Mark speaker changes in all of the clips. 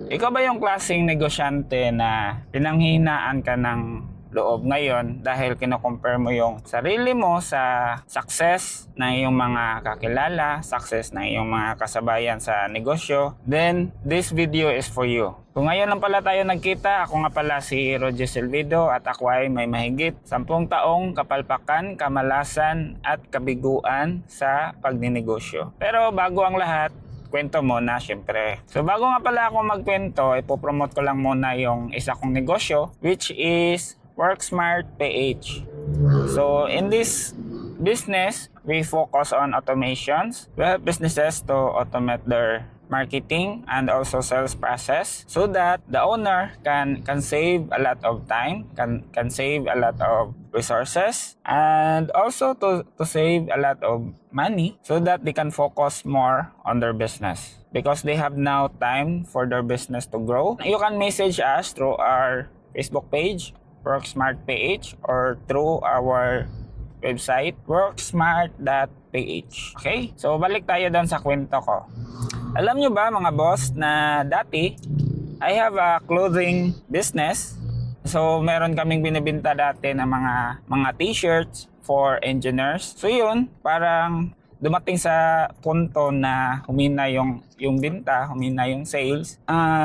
Speaker 1: Ikaw ba yung klaseng negosyante na pinanghinaan ka ng loob ngayon dahil kino-compare mo yung sarili mo sa success ng iyong mga kakilala, success ng iyong mga kasabayan sa negosyo? Then, this video is for you. Kung ngayon lang pala tayo nagkita, ako nga pala si Roger Silvido at ako ay may mahigit 10 taong kapalpakan, kamalasan at kabiguan sa pagninegosyo. Pero bago ang lahat, kwento muna syempre. So bago nga pala ako magkwento, ipopromote ko lang muna yung isa kong negosyo, which is WorkSmart PH. So in this business, we focus on automations. We help businesses to automate their marketing and also sales process so that the owner can save a lot of time, can save a lot of resources, and also to save a lot of money so that they can focus more on their business because they have now time for their business to grow. You can message us through our Facebook page, WorkSmart PH, or through our website, worksmart.ph. Okay? So, balik tayo doon sa kwento ko. Alam nyo ba mga boss na dati, I have a clothing business. So, meron kaming binibenta dati ng mga t-shirts for engineers. So, yun, parang dumating sa punto na humina yung binta, humina yung sales.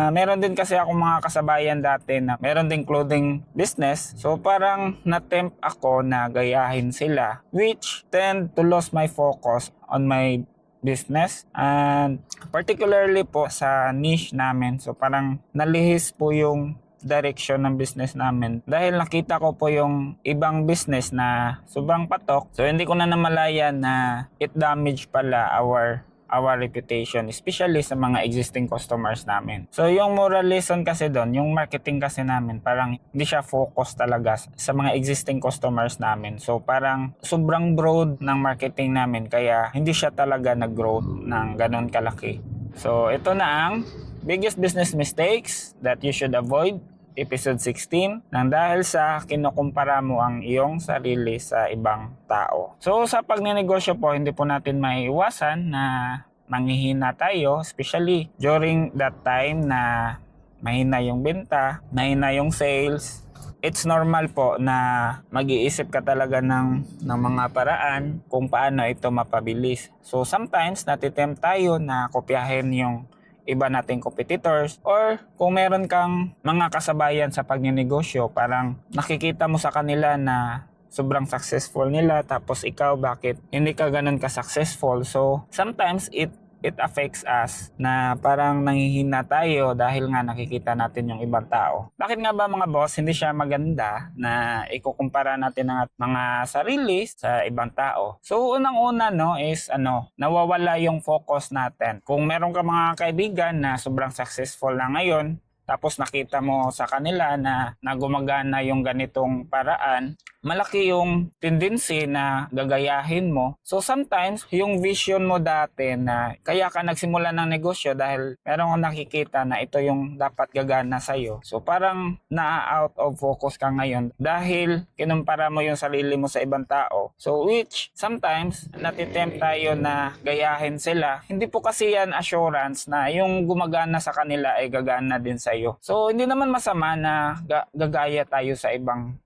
Speaker 1: Meron din kasi akong mga kasabayan dati na meron din clothing business. So parang na-tempt ako na gayahin sila, which tend to lose my focus on my business and particularly po sa niche namin. So parang nalihis po yung direction ng business namin dahil nakita ko po yung ibang business na sobrang patok. So hindi ko na namalayan na it damage pala our reputation, especially sa mga existing customers namin. So yung moral lesson kasi doon, yung marketing kasi namin, parang hindi siya focus talaga sa mga existing customers namin. So parang sobrang broad ng marketing namin kaya hindi siya talaga nag-grow ng ganun kalaki. So ito na ang biggest business mistakes that you should avoid, episode 16, nang dahil sa kinukumpara mo ang iyong sarili sa ibang tao. So sa pagninegosyo po, hindi po natin maiiwasan na manghihina tayo, especially during that time na mahina yung benta, mahina yung sales. It's normal po na mag-iisip ka talaga ng mga paraan kung paano ito mapabilis. So sometimes natitempt tayo na kopyahin yung iba nating competitors, or kung meron kang mga kasabayan sa pagninegosyo, parang nakikita mo sa kanila na sobrang successful nila tapos ikaw bakit hindi ka ganun ka-successful. So sometimes it affects us na parang nanghihina tayo dahil nga nakikita natin yung ibang tao. Bakit nga ba mga boss hindi siya maganda na ikukumpara natin ang mga sarili sa ibang tao? So unang-una is nawawala yung focus natin. Kung meron ka mga kaibigan na sobrang successful na ngayon, tapos nakita mo sa kanila na gumagana yung ganitong paraan, malaki yung tendency na gagayahin mo. So sometimes, yung vision mo dati na kaya ka nagsimula ng negosyo dahil meron kang nakikita na ito yung dapat gagana sa'yo. So parang na-out of focus ka ngayon dahil kinumpara mo yung sarili mo sa ibang tao. So which sometimes natitempt tayo na gayahin sila. Hindi po kasi yan assurance na yung gumagana sa kanila ay gagana din sa'yo. So hindi naman masama na gagaya tayo sa ibang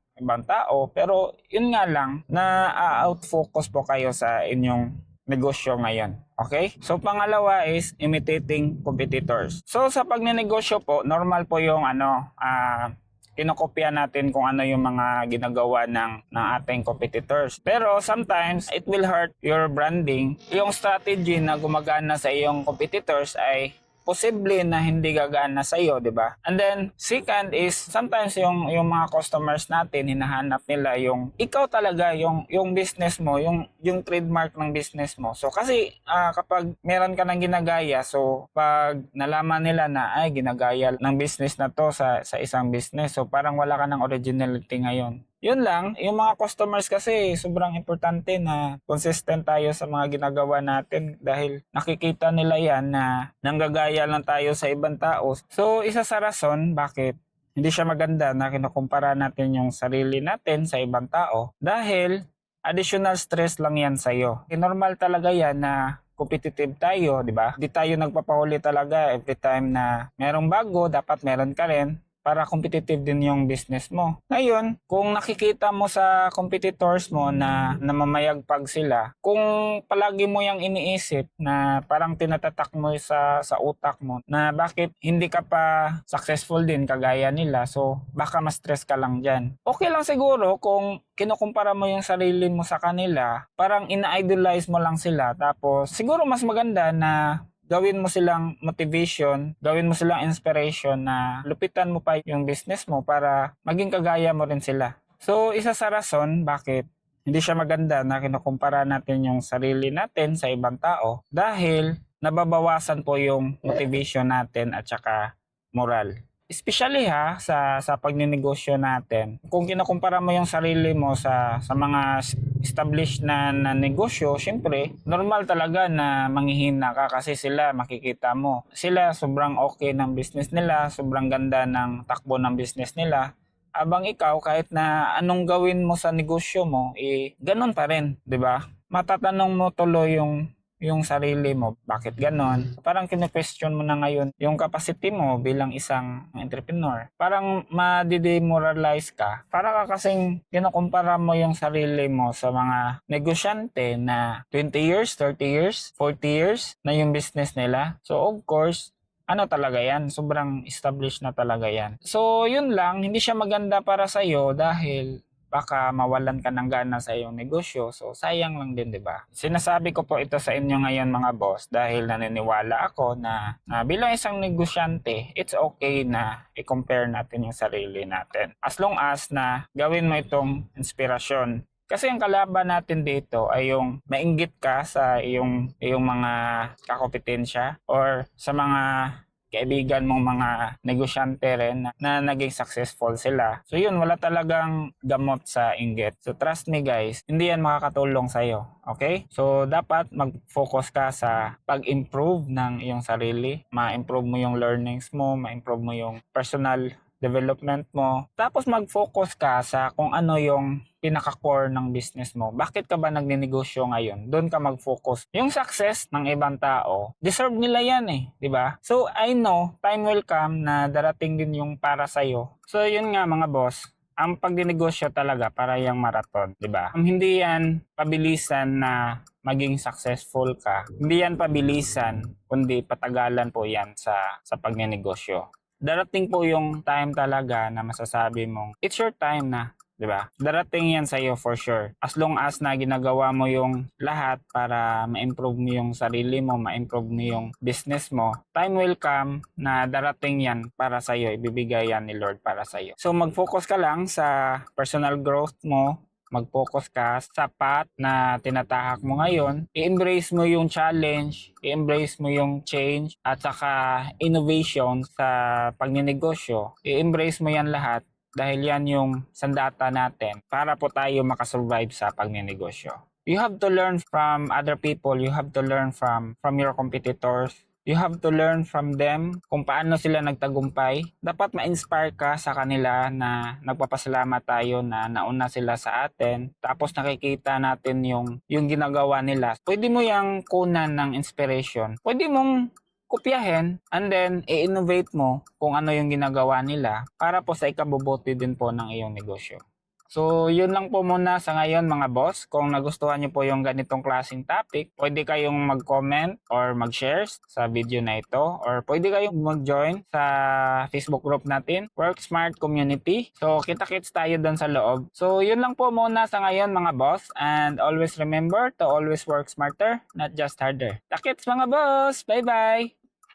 Speaker 1: tao, pero yun nga lang na out focus po kayo sa inyong negosyo ngayon. Okay? So pangalawa is imitating competitors. So sa pagninegosyo po, normal po yung kinokopya natin kung ano yung mga ginagawa ng ating competitors. Pero sometimes it will hurt your branding. Yung strategy na gumagana sa iyong competitors ay posible na hindi gagana sa iyo, 'di ba? And then second is sometimes yung mga customers natin hinahanap nila yung ikaw talaga yung business mo, yung trademark ng business mo. So kasi kapag meron ka ng ginagaya, so pag nalaman nila na ay ginagaya ng business na to sa isang business, so parang wala ka ng originality ngayon. Yun lang, yung mga customers kasi sobrang importante na consistent tayo sa mga ginagawa natin dahil nakikita nila yan na nanggagaya lang tayo sa ibang tao. So isa sa rason bakit hindi siya maganda na kinukumpara natin yung sarili natin sa ibang tao dahil additional stress lang yan sa'yo. Normal talaga yan na competitive tayo, di ba? Di tayo nagpapahuli talaga every time na merong bago, dapat meron ka rin para competitive din yung business mo. Ngayon, kung nakikita mo sa competitors mo na namamayagpag sila, kung palagi mo yung iniisip na parang tinatatak mo sa utak mo na bakit hindi ka pa successful din kagaya nila, so baka ma-stress ka lang dyan. Okay lang siguro kung kinukumpara mo yung sarili mo sa kanila, parang ina-idolize mo lang sila, tapos siguro mas maganda na gawin mo silang motivation, gawin mo silang inspiration na lupitan mo pa yung business mo para maging kagaya mo rin sila. So, isa sa rason bakit hindi siya maganda na kinukumpara natin yung sarili natin sa ibang tao dahil nababawasan po yung motivation natin at saka moral. Especially sa pagninegosyo natin. Kung kinukumpara mo yung sarili mo sa mga established na negosyo, syempre, normal talaga na manghihina ka kasi sila makikita mo. Sila sobrang okay ng business nila, sobrang ganda ng takbo ng business nila. Abang ikaw, kahit na anong gawin mo sa negosyo mo, ganun pa rin, di ba? Matatanong mo tuloy yung sarili mo, bakit ganon? Parang kine-question mo na ngayon yung capacity mo bilang isang entrepreneur. Parang ma-demoralize ka. Para ka kasing kinukumpara mo yung sarili mo sa mga negosyante na 20 years, 30 years, 40 years na yung business nila. So of course, ano talaga yan? Sobrang established na talaga yan. So yun lang, hindi siya maganda para sa'yo dahil baka mawalan ka ng gana sa iyong negosyo. So, sayang lang din, di ba? Sinasabi ko po ito sa inyo ngayon mga boss dahil naniniwala ako na bilang isang negosyante, it's okay na i-compare natin yung sarili natin. As long as na gawin mo itong inspirasyon. Kasi ang kalaban natin dito ay yung mainggit ka sa iyong mga kakompetensya or sa mga kaibigan mong mga negosyante rin na naging successful sila. So yun, wala talagang gamot sa inggit. So trust me guys, hindi yan makakatulong sa'yo. Okay? So dapat mag-focus ka sa pag-improve ng iyong sarili. Ma-improve mo yung learnings mo, ma-improve mo yung personal development mo. Tapos mag-focus ka sa kung ano yung pinaka-core ng business mo. Bakit ka ba nagninegosyo ngayon? Doon ka mag-focus. Yung success ng ibang tao, deserve nila yan eh, di ba? So I know, time will come na darating din yung para sa'yo. So yun nga mga boss, ang pagdinegosyo talaga para yung marathon, di ba? Hindi yan pabilisan na maging successful ka. Hindi yan pabilisan, kundi patagalan po yan sa pagninegosyo. Darating po yung time talaga na masasabi mong, it's your time na, di ba? Darating yan sa'yo for sure. As long as na ginagawa mo yung lahat para ma-improve mo yung sarili mo, ma-improve mo yung business mo, time will come na darating yan para sa'yo, ibibigay yan ni Lord para sa'yo. So mag-focus ka lang sa personal growth mo, mag-focus ka sa path na tinatahak mo ngayon, i-embrace mo yung challenge, i-embrace mo yung change, at saka innovation sa pagninegosyo, i-embrace mo yan lahat dahil yan yung sandata natin para po tayo makasurvive sa pagninegosyo. You have to learn from other people, you have to learn from your competitors, you have to learn from them kung paano sila nagtagumpay. Dapat ma-inspire ka sa kanila na nagpapasalamat tayo na nauna sila sa atin. Tapos nakikita natin yung ginagawa nila. Pwede mo yung kunan ng inspiration. Pwede mong kopyahin and then i-innovate mo kung ano yung ginagawa nila para po sa ikabubuti din po ng iyong negosyo. So, yun lang po muna sa ngayon mga boss. Kung nagustuhan nyo po yung ganitong klaseng topic, pwede kayong mag-comment or mag-share sa video na ito. Or pwede kayong mag-join sa Facebook group natin, Work Smart Community. So, kita-kits tayo doon sa loob. So, yun lang po muna sa ngayon mga boss. And always remember to always work smarter, not just harder. Takits mga boss! Bye-bye!